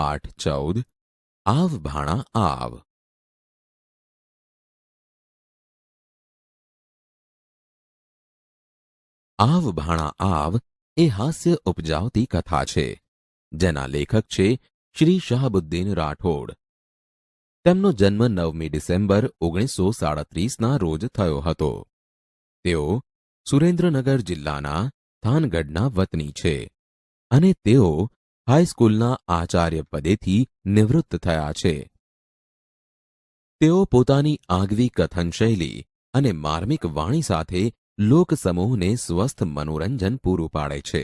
પાઠ 14 આવ ભાણા આવ. આવ ભાણા આવ એ હાસ્ય ઉપજાવતી કથા છે, જેના લેખક છે શ્રી શહાબુદ્દીન રાઠોડ. તેમનો જન્મ 9મી ડિસેમ્બર 1937ના રોજ થયો હતો. તેઓ સુરેન્દ્રનગર જિલ્લાના થાનગઢના વતની છે અને તેઓ હાઈસ્કૂલના આચાર્ય પદેથી નિવૃત્ત થયા છે. તેઓ પોતાની આગવી કથન શૈલી અને માર્મિક વાણી સાથે લોકસમૂહને સ્વસ્થ મનોરંજન પૂરું પાડે છે.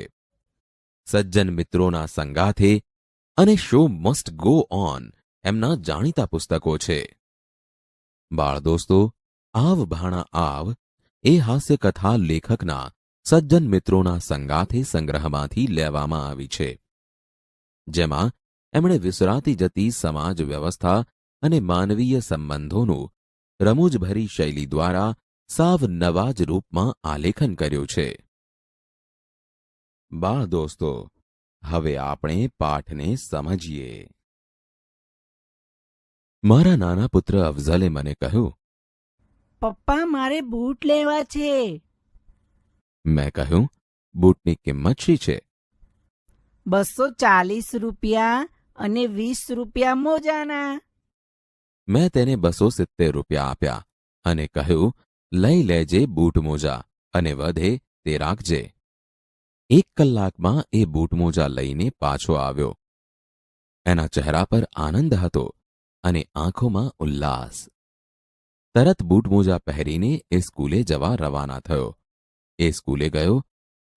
સજ્જન મિત્રોના સંગાથે અને શો મસ્ટ ગો ઓન એમના જાણીતા પુસ્તકો છે. બાળ દોસ્તો, આવ ભાણા આવ એ હાસ્યકથા લેખકના સજ્જન મિત્રોના સંગાથે સંગ્રહમાંથી લેવામાં આવી છે, જેમાં એમણે વિસરાતી જતી સમાજ વ્યવસ્થા અને માનવીય સંબંધોનું રમૂજભરી શૈલી દ્વારા સાવ નવા જ રૂપમાં આલેખન કર્યું છે. બાળ દોસ્તો, હવે આપણે પાઠને સમજીએ. મારા નાના પુત્ર અફઝલે મને કહ્યું, પપ્પા, મારે બૂટ લેવા છે. મેં કહ્યું, બૂટની કિંમત શી છે? 240 રૂપિયા અને 20 રૂપિયા મોજાના. મેં તેને 270 રૂપિયા આપ્યા અને કહ્યું, લઈ લેજે બૂટ મોજા અને વધે તે રાખજે. 1 કલાકમાં એ બૂટ મોજા લઈને પાછો આવ્યો. એના ચહેરા પર આનંદ હતો અને આંખોમાં ઉલ્લાસ. તરત બૂટ મોજા પહેરીને એ સ્કૂલે જવા રવાના થયો. એ સ્કૂલે ગયો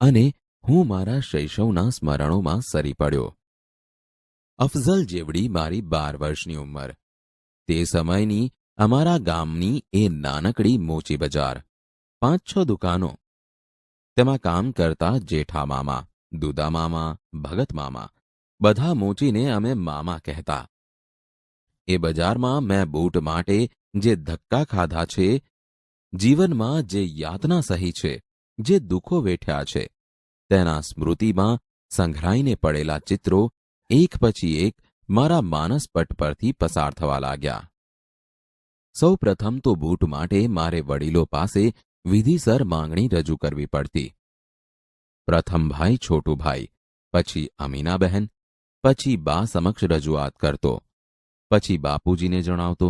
અને હું મારા શૈશવના સ્મરણોમાં સરી પડ્યો. અફઝલ જેવડી મારી 12 વર્ષની ઉંમર. તે સમયની અમારા ગામની એ નાનકડી મોચી બજાર, 5-6 દુકાનો. તેમાં કામ કરતા જેઠા મામા, દુદા મામા, ભગત મામા, બધા મોચીને અમે મામા કહેતા. એ બજારમાં મેં બૂટ માટે જે ધક્કા ખાધા છે, જીવનમાં જે યાતના સહી છે, જે દુઃખો વેઠ્યા છે, તેના સ્મૃતિમાં સંઘરાઈને પડેલા ચિત્રો એક પછી એક મારા માનસપટ પરથી પસાર થવા લાગ્યા. સૌ પ્રથમ તો બૂટ માટે મારે વડીલો પાસે વિધિસર માંગણી રજૂ કરવી પડતી. પ્રથમ ભાઈ છોટુભાઈ, પછી અમીનાબહેન, પછી બા સમક્ષ રજૂઆત કરતો, પછી બાપુજીને જણાવતો.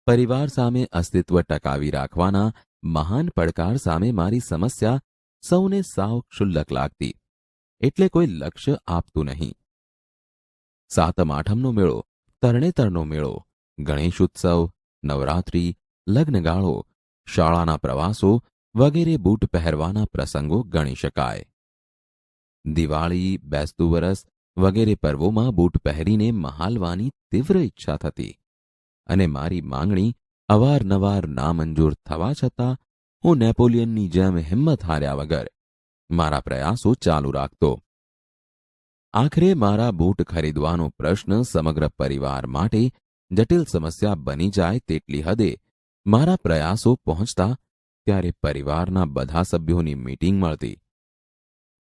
પરિવાર સામે અસ્તિત્વ ટકાવી રાખવાના મહાન પડકાર સામે મારી સમસ્યા સૌને સાવ ક્ષુલ્લક લાગતી, એટલે કોઈ લક્ષ્ય આપતું નહીં. સાતમ આઠમનો મેળો, તરણેતરનો મેળો, ગણેશ ઉત્સવ, નવરાત્રી, લગ્નગાળો, શાળાના પ્રવાસો વગેરે બૂટ પહેરવાના પ્રસંગો ગણી શકાય. દિવાળી, બેસતું વરસ વગેરે પર્વોમાં બૂટ પહેરીને મહાલવાની તીવ્ર ઈચ્છા થતી અને મારી માંગણી અવારનવાર નામંજૂર થવા છતાં હું નેપોલિયનની જેમ હિંમત હાર્યા વગર મારા પ્રયાસો ચાલુ રાખતો. આખરે મારા બૂટ ખરીદવાનો પ્રશ્ન સમગ્ર પરિવાર માટે જટિલ સમસ્યા બની જાય તેટલી હદે મારા પ્રયાસો પહોંચતા ત્યારે પરિવારના બધા સભ્યોની મીટિંગ મળતી.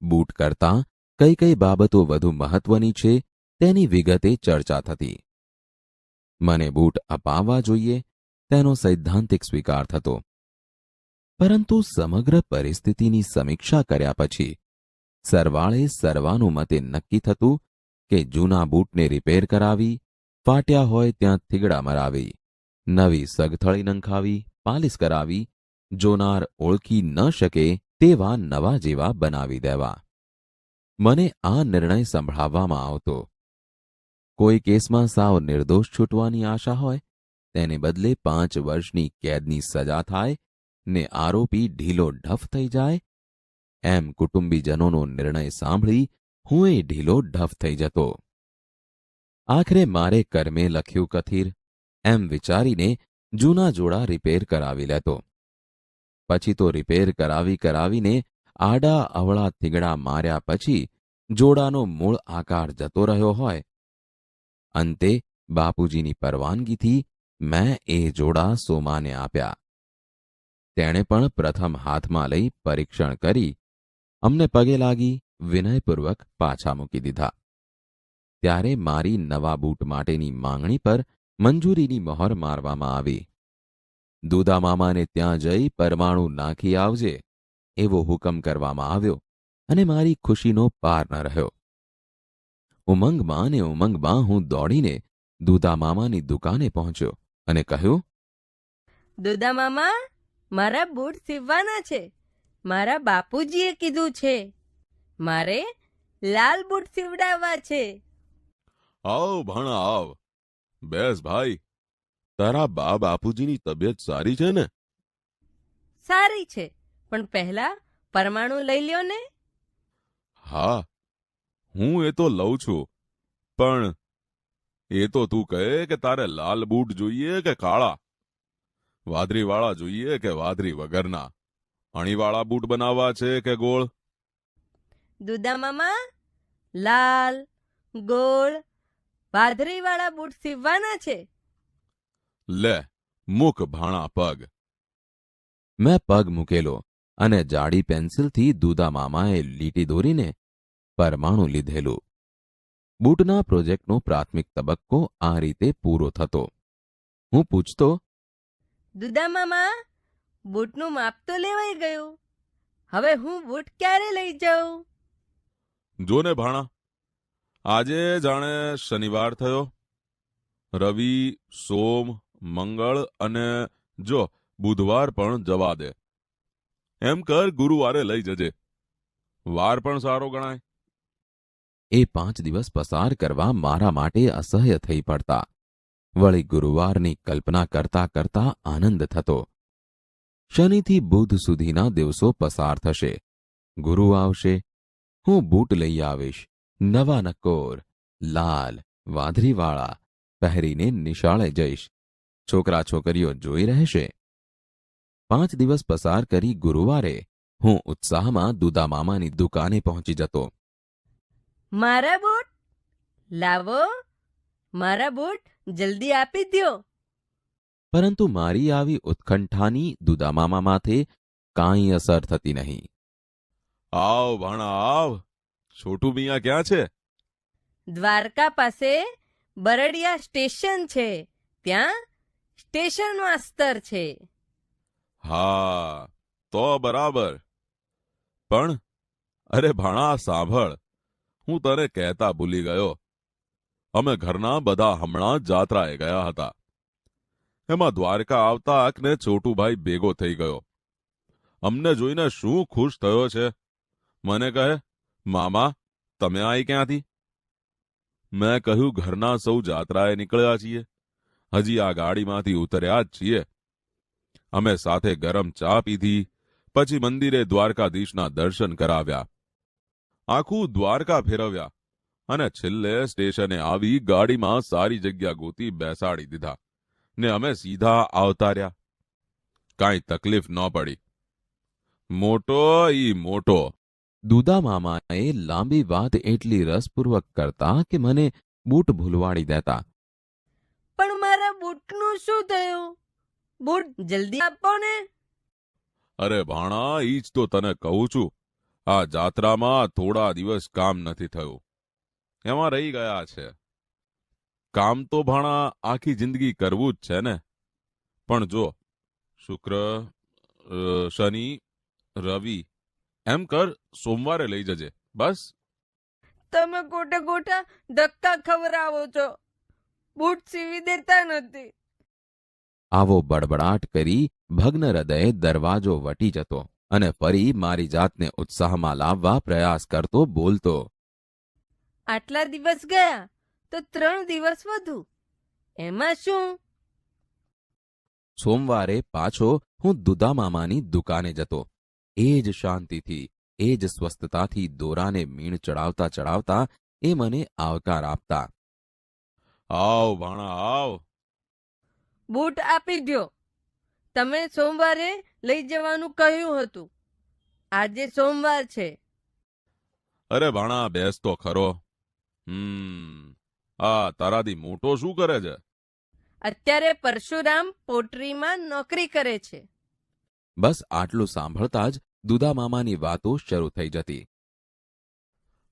બૂટ કરતાં કઈ કઈ બાબતો વધુ મહત્વની છે તેની વિગતે ચર્ચા થતી. મને બૂટ અપાવવા જોઈએ તેનો સૈદ્ધાંતિક સ્વીકાર થતો, પરંતુ સમગ્ર પરિસ્થિતિની સમીક્ષા કર્યા પછી સરવાળે સર્વાનુમતે નક્કી થતું કે જૂના બૂટને રિપેર કરાવી, ફાટ્યા હોય ત્યાં થીગડા મરાવી, નવી સગથળી નંખાવી, પાલિશ કરાવી, જોનાર ઓળખી ન શકે તેવા નવા જેવા બનાવી દેવા. મને આ નિર્ણય સંભળાવવામાં આવતો. કોઈ કેસમાં સાવ નિર્દોષ છૂટવાની આશા હોય તેને બદલે 5 વર્ષની કેદની સજા થાય ને આરોપી ઢીલો ઢફ થઈ જાય, એમ કુટુંબીજનોનો નિર્ણય સાંભળી હું એ ઢીલો ઢફ થઈ જતો. આખરે મારે કર્મે લખ્યું કથિર એમ વિચારીને જૂના જોડા રિપેર કરાવી લેતો. પછી તો રિપેર કરાવીને આડા અવળા થીગડા માર્યા પછી જોડાનો મૂળ આકાર જતો રહ્યો હોય. અંતે બાપુજીની પરવાનગીથી મેં એ જોડા સોમાને આપ્યા. તેણે પણ પ્રથમ હાથમાં લઈ પરીક્ષણ કરી અમને પગે લાગી વિનયપૂર્વક પાછા મૂકી દીધા. ત્યારે મારી નવા બૂટ માટેની માંગણી પર મંજૂરીની મહોર મારવામાં આવી. દુદામામાને ત્યાં જઈ પરમાણુ નાખી આવજે એવો હુકમ કરવામાં આવ્યો અને મારી ખુશીનો પાર ન રહ્યો. ઉમંગમાં ને ઉમંગમાં હું દોડીને દુદામામાની દુકાને પહોંચ્યો અને કહ્યું, દુદા મામા, મારા બૂટ સીવવાના છે. મારા બાપુજીએ કીધું છે મારે લાલ બૂટ સીવડાવવા છે. આવ ભાણા આવ. બેસ ભાઈ, તારા બા બાપુજીની તબિયત સારી છે ને? સારી છે, પણ પહેલા પરમાણુ લઈ લ્યો ને. હા, હું એ તો લઉં છું, પણ એ તો તું કહે કે તારે લાલ બૂટ જોઈએ કે કાળા? વાદરીવાળા જોઈએ કે વાદરી વગરના? અણીવાળા બૂટ બનાવવા છે કે ગોળ? દુદા મામા, લાલ, ગોળ, વાદળીવાળા બૂટ સીવવાના છે. લે, મૂક ભાણા પગ. મેં પગ મૂકેલો અને જાડી પેન્સિલથી દુદામામાએ લીટી દોરીને પરમાણુ લીધેલું. બૂટના પ્રોજેક્ટનો પ્રાથમિક તબક્કો આ રીતે પૂરો થતો. હું પૂછતો, દુદા મામા, બૂટનું માપ તો લેવાઈ ગયું. હવે હું બૂટ ક્યારે લઈ જાઉં? જો ને ભાણા, આજે જાણે શનિવાર થયો. રવિ, સોમ, મંગળ અને જો બુધવાર પણ જવા દે. એમ કર, ગુરુવારે લઈ જજે. વાર પણ સારો ગણાય. એ 5 દિવસ પસાર કરવા મારા માટે અસહ્ય થઈ પડતા. વળી ગુરુવારની કલ્પના કરતા કરતા આનંદ થતો. શનિથી બુધ સુધીના દિવસો પસાર થશે. ગુરુ આવશે, હું બૂટ લઈ આવીશ, નવા નકોર, લાલ, વાદળીવાળા, પહેરીને નિશાળે જઈશ. છોકરા છોકરીઓ જોઈ રહેશે. 5 દિવસ પસાર કરી ગુરુવારે હું ઉત્સાહમાં દુદામામાની દુકાને પહોંચી જતો. મારા બૂટ લાવો, મારા બૂટ જલ્દી આપી દ્યો. પરંતુ મારી આવી ઉત્કંઠાની દુદામામા માથે કાંઈ અસર થતી નહીં. આવ ભાણા આવ. છોટુ મિયા ક્યાં છે? દ્વારકા પાસે બરડિયા સ્ટેશન છે, ત્યાં સ્ટેશન માસ્તર છે. હા, તો બરાબર. પણ અરે ભાણા, સાંભળ, હું તને કહેતા ભૂલી ગયો. અમે ઘરના બધા હમણાં જ જાત્રાએ ગયા હતા. એમાં દ્વારકા આવતા આંખને છોટુભાઈ ભેગો થઈ ગયો. અમને જોઈને શું ખુશ થયો છે. મને કહે, મામા, તમે આઈ ક્યાંથી? મેં કહ્યું, ઘરના સૌ જાત્રાએ નીકળ્યા છીએ. હજી આ ગાડીમાંથી ઉતર્યા જ છીએ. અમે સાથે ગરમ ચા પીધી, પછી મંદિરે દ્વારકાધીશના દર્શન કરાવ્યા. આખું દ્વારકા ફેરવ્યા અને છેલ્લે સ્ટેશને આવી ગાડીમાં સારી જગ્યા ગોતી બેસાડી દીધા ને અમે સીધા આવતા રહ્યા. કાંઈ તકલીફ ન પડી. મોટો ઈ મોટો. દુદામામાએ લાંબી વાત એટલી રસપૂર્વક કરતા કે મને બૂટ ભૂલવાડી દેતા. પણ મારા બૂટનું શું થયું? બૂટ જલ્દી આપો ને. અરે ભાણા, ઈ જ તો તને કહું છું. આ જાત્રામાં થોડા દિવસ કામ નથી થયું, એમાં રહી ગયા છે. કામ તો ભાણા આખી જિંદગી કરવું જ છે ને. પણ જો, શુક્ર, શનિ, રવિ, એમ કર, સોમવારે લઈ જજે, બસ. તમે ખોટા ખોટા ધક્કા ખવડાવો છો. બૂટ સીવી દેતા નથી. આવો બડબડાટ કરી ભગ્ન હૃદયે દરવાજો વટી જતો અને ફરી મારી જાતને ઉત્સાહમાં લાવવા પ્રયાસ કરતો બોલતો. આટલા દિવસ ગયા તો 3 દિવસ વધુ, એમાં શું? સોમવારે પાછો હું દુદામામાની દુકાને જતો. એ જ શાંતિથી, એ જ સ્વસ્થતાથી દોરાને મીણ ચડાવતા ચડાવતા એ મને આવકાર આપતા. આવ ભાણા આવ. બૂટ આપી દ્યો. તમે સોમવારે લઈ જવાનું કહ્યું હતું. આજે સોમવાર છે. અરે ભાણા, બેસ તો ખરો. આ તારાથી મોટો શું કરે છે? અત્યારે પરશુરામ પોટ્રીમાં નોકરી કરે છે. બસ આટલું સાંભળતા જ દુદામામાની વાતો શરૂ થઈ જતી.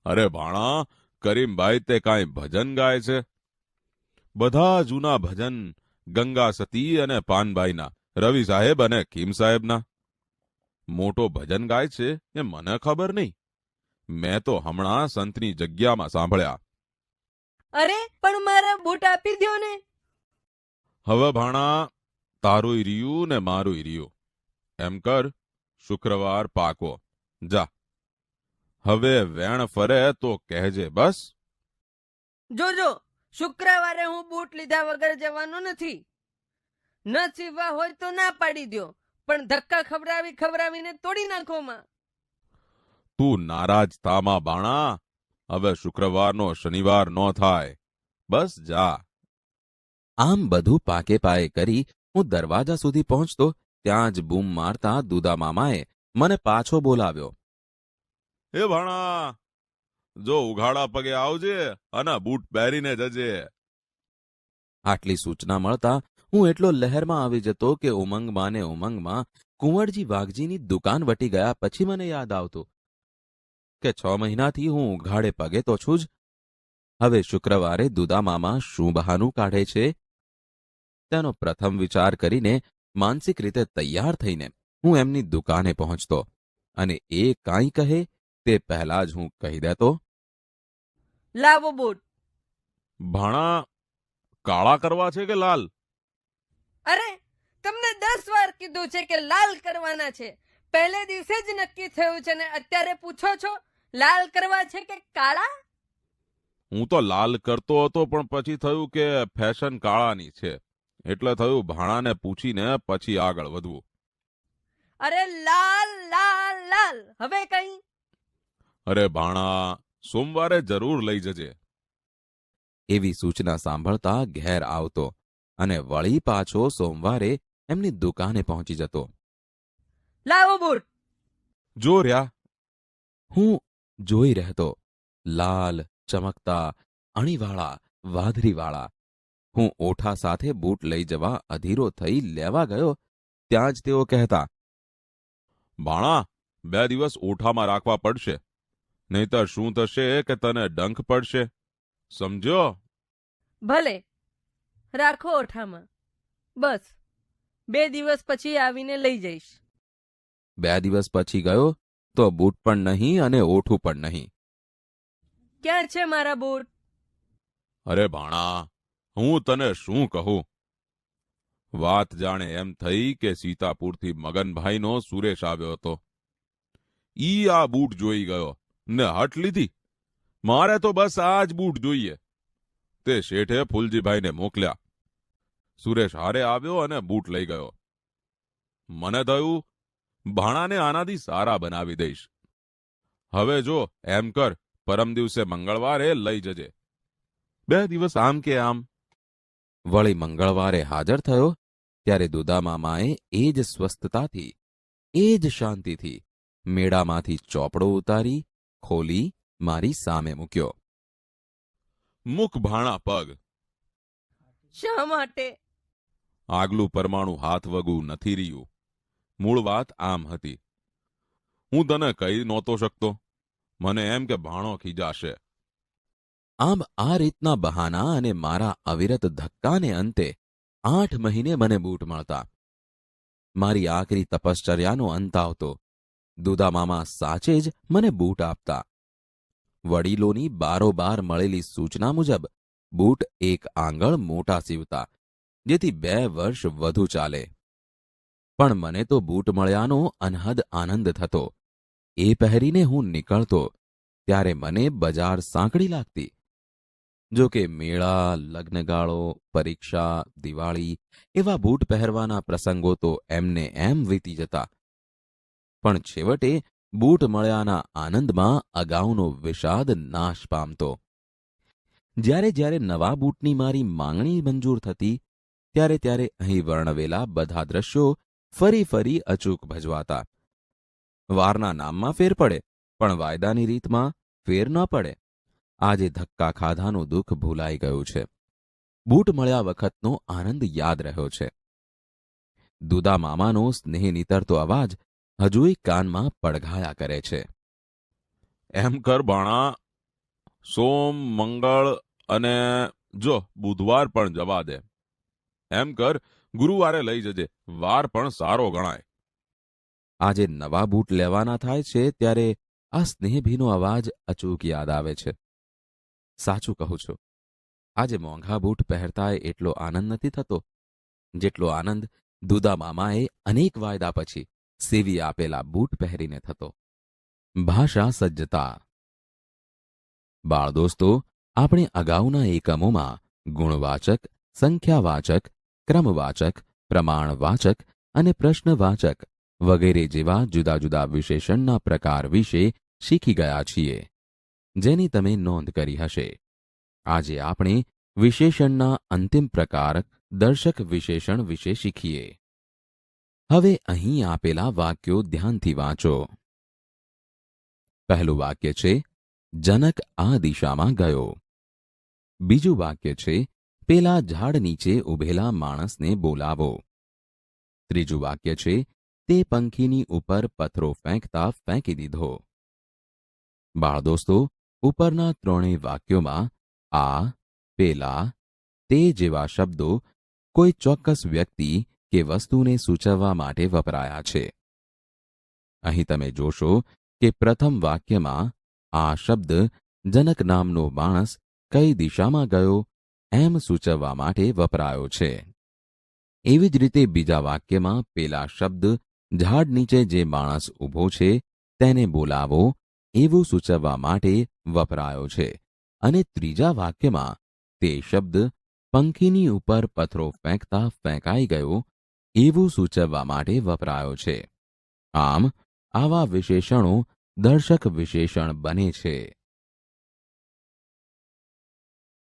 અરે ભાણા, કરીમભાઈ તે કાંઈ ભજન ગાય છે? બધા જૂના ભજન ગંગા સતી અને પાનબાઈના, રવિ સાહેબ અને કીમ સાહેબના. મોટો ભજન ગાય છે એ મને ખબર નહીં. મેં તો હમણાં સંતની જગ્યામાં સાંભળ્યા. અરે પણ મારા બૂટ આપી દ્યો ને. હવે ભાણા, તારુંય રહ્યું ને મારુંય રહ્યું. એમ કર, શુક્રવાર પાકો. જા, હવે વેણ ફરે તો કહેજે બસ. જોજો, શુક્રવારે હું બૂટ લીધા વગર જવાનો નથી. ન સીવવા હોય તો ના પાડી દ્યો, પણ ધક્કા ખવડાવીને તોડી નાખો માં. તું નારાજ થામાં બાણા. હવે શુક્રવારનો શનિવાર ન થાય. બસ જા. આમ બધું પાકે પાયે કરી હું દરવાજા સુધી પહોંચતો ત્યાં જ બૂમ મારતા દુદા મામાએ મને પાછો બોલાવ્યો. હે ભાણા, જો ઉઘાડા પગે આવજે અને બૂટ પહેરીને જજે. આટલી સૂચના મળતા હું એટલો લહેરમાં આવી જતો કે ઉમંગમાં ને ઉમંગમાં કુંવરજી વાઘજીની દુકાન વટી ગયા પછી મને યાદ આવતું કે 6 મહિનાથી હું ઉઘાડે પગે તો છું જ. હવે શુક્રવારે દુદા મામા શું બહાનું કાઢે છે તેનો પ્રથમ વિચાર કરીને માનસિક રીતે તૈયાર થઈને હું એમની દુકાને પહોંચતો અને એ કાંઈ કહે તે પહેલા જ હું કહી દેતો, લાવો બૂટ. ભાણા, કાળા કરવા છે કે લાલ? અરે, તમને 10 વાર કીધું છે કે લાલ કરવાના છે. પહેલે દિવસે જ નક્કી થયું છે ને અત્યારે પૂછો છો લાલ કરવા છે કે કાળા? હું તો લાલ કરતો હતો પણ પછી થયું કે ફેશન કાળાની છે, એટલે થયું ભાણાને પૂછીને પછી આગળ વધવું. અરે લાલ લાલ લાલ. હવે કઈ? અરે ભાણા, સોમવારે જરૂર લઈ જજે. એવી સૂચના સાંભળતા ઘેર આવતો અને વળી પાછો સોમવારે એમની દુકાને પહોંચી જતો. લાવો બૂટ. જો રહ્યા. હું જોઈ રહેતો. લાલ, ચમકતા, અણીવાળા, વાદરીવાળા. હું ઓઠા સાથે બૂટ લઈ જવા અધીરો થઈ લેવા ગયો ત્યાં જ તેઓ કહેતા, ભાણા, 2 દિવસ ઓઠામાં રાખવા પડશે, નહીતર શું થશે કે તને ડંખ પડશે, સમજ્યો? ભલે, રાખો ઓઠામાં. બસ 2 દિવસ પછી આવીને લઈ જઈશ. 2 દિવસ પછી ગયો તો બૂટ પણ નહીં અને ઓઠું પણ નહીં. ક્યાં છે મારા બૂટ? અરે ભાણા, હું તને શું કહું. વાત જાણે એમ થઈ કે સીતાપુરથી મગનભાઈનો સુરેશ આવ્યો હતો. ઈ આ બૂટ જોઈ ગયો ને હટ લીધી. મારે તો બસ આ જ બૂટ જોઈએ. તે શેઠે ફૂલજીભાઈને મોકલ્યા. સુરેશ હારે આવ્યો અને બૂટ લઈ ગયો. મને થયું ભાણાને આનાથી સારા બનાવી દઈશ. હવે જો એમ કર, પરમ દિવસે મંગળવારે લઈ જજે. 2 દિવસ આમ કે આમ. વળી મંગળવારે હાજર થયો ત્યારે દુદા મામાએ એ જ સ્વસ્થતાથી, એ જ શાંતિથી મેળામાંથી ચોપડો ઉતારી ખોલી મારી સામે મૂક્યો. મુખ ભાણા પગ. શા માટે? આગલું પરમાણુ હાથ વગું નથી રહ્યું. મૂળ વાત આમ હતી. હું તને કહી નહોતો શકતો. મને એમ કે ભાણો ખીજાશે. આમ આ રીતના બહાના અને મારા અવિરત ધક્કાને અંતે 8 મહિને મને બૂટ મળતા. મારી આકરી તપશ્ચર્યાનો અંત આવતો. દુદા મામા સાચે જ મને બૂટ આપતા. વડીલોની બારોબાર મળેલી સૂચના મુજબ બૂટ 1 આંગળ મોટા સીવતા, જેથી 2 વર્ષ વધુ ચાલે. પણ મને તો બૂટ મળ્યાનો અનહદ આનંદ થતો. એ પહેરીને હું નીકળતો ત્યારે મને બજાર સાંકડી લાગતી. જો કે મેળા, લગ્નગાળો, પરીક્ષા, દિવાળી એવા બૂટ પહેરવાના પ્રસંગો તો એમને એમ વીતી જતા. પણ છેવટે બૂટ મળ્યાના આનંદમાં અગાઉનો વિષાદ નાશ પામતો. જ્યારે જ્યારે નવા બૂટની મારી માંગણી મંજૂર થતી ત્યારે ત્યારે અહીં વર્ણવેલા બધા દ્રશ્યો ફરી ફરી અચૂક ભજવાતા. વારના નામમાં ફેર પડે પણ વાયદાની રીતમાં ફેર ન પડે. આજે ધક્કા ખાધાનું દુઃખ ભૂલાઈ ગયું છે. બૂટ મળ્યા વખતનો આનંદ યાદ રહ્યો છે. દુદા મામાનો સ્નેહ નીતરતો અવાજ હજુય કાનમાં પડઘાયા કરે છે. એમ કર ભાણા, સોમ, મંગળ અને જો બુધવાર પણ જવા દે. એમ કર, ગુરુવારે લઈ જજે, વાર પણ સારો ગણાય. આજે નવા બૂટ લેવાના થાય છે ત્યારે આ સ્નેહભીનો અવાજ અચૂક યાદ આવે છે. સાચું કહું છું, આજે મોંઘા બૂટ પહેરતાય એટલો આનંદ નથી થતો જેટલો આનંદ દુદા મામાએ અનેક વાયદા પછી સીવી આપેલા બૂટ પહેરીને થતો. ભાષા સજ્જતા. બાળ દોસ્તો, આપણે અગાઉના એકમોમાં ગુણવાચક, સંખ્યાવાચક, ક્રમવાચક, પ્રમાણવાચક અને પ્રશ્નવાચક વગેરે જેવા જુદા જુદા વિશેષણના પ્રકાર વિશે શીખી ગયા છીએ, જેની તમે નોંધ કરી હશે. આજે આપણે વિશેષણના અંતિમ પ્રકાર દર્શક વિશેષણ વિશે શીખીએ. હવે અહીં આપેલા વાક્યો ધ્યાનથી વાંચો. પહેલું વાક્ય છે, જનક આ દિશામાં ગયો. બીજું વાક્ય છે, પેલા ઝાડ નીચે ઊભેલા માણસને બોલાવો. ત્રીજું વાક્ય છે, તે પંખીની ઉપર પથ્થરો ફેંકતા ફેંકી દીધો. બાળ દોસ્તો, ઉપરના ત્રણેય વાક્યોમાં આ, પેલા, તે જેવા શબ્દો કોઈ ચોક્કસ વ્યક્તિ કે વસ્તુને સૂચવવા માટે વપરાયા છે. અહીં તમે જોશો કે પ્રથમ વાક્યમાં આ શબ્દ જનક નામનો માણસ કઈ દિશામાં ગયો એમ સૂચવવા માટે વપરાયો છે. એવી જ રીતે બીજા વાક્યમાં પેલા શબ્દ ઝાડ નીચે જે માણસ ઊભો છે તેને બોલાવો એવું સૂચવવા માટે વપરાયો છે. અને ત્રીજા વાક્યમાં તે શબ્દ પંખીની ઉપર પથ્થરો ફેંકતા ફેંકાઈ ગયો એવું સૂચવવા માટે વપરાયો છે. આમ આવા વિશેષણો દર્શક વિશેષણ બને છે.